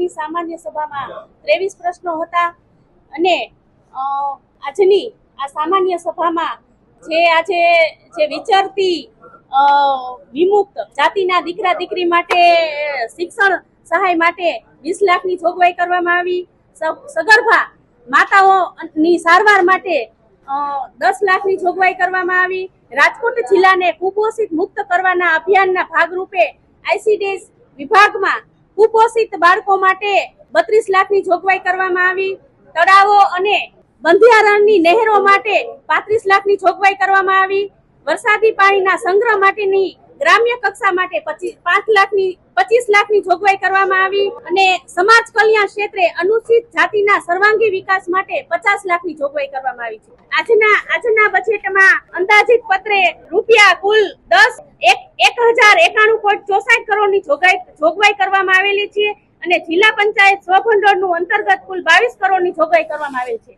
આજની સામાન્ય સભામાં 23 પ્રશ્નો હતા અને આજની આ સામાન્ય સભામાં આજે વિચારતી વિમુક્ત જાતિના દીકરા દીકરી માટે શિક્ષણ સહાય માટે 20 લાખની જોગવાઈ કરવામાં આવી। સગર્ભા માતાઓની સારવાર માટે 10 લાખની જોગવાઈ કરવામાં આવી। રાજકોટ જિલ્લાને કુપોષિત મુક્ત કરવાના અભિયાનના ભાગરૂપે આઈસીડીએસ વિભાગમાં કુપોષિત બાળકો માટે 32 લાખની જોગવાઈ કરવામાં આવી। તળાવો અને બંધિયારણની નહેરો માટે 35 લાખની જોગવાઈ કરવામાં આવી। વરસાદી પાણીના સંગ્રહ માટેની ગ્રામ્ય કક્ષા માટે 25 લાખની જોગવાઈ કરવામાં આવી અને સમાજ કલ્યાણ ક્ષેત્રે અનુસૂચિત જાતિના સર્વાંગી વિકાસ માટે 50 લાખની જોગવાઈ કરવામાં આવી છે। આજના બજેટમાં અંદાજિત પત્રે રૂપિયા કુલ 1091 કરોડની જોગવાઈ કરવામાં આવેલી છે અને જિલ્લા પંચાયત સ્વભંડોળનું અંતર્ગત કુલ 22 કરોડની જોગવાઈ કરવામાં આવેલ છે।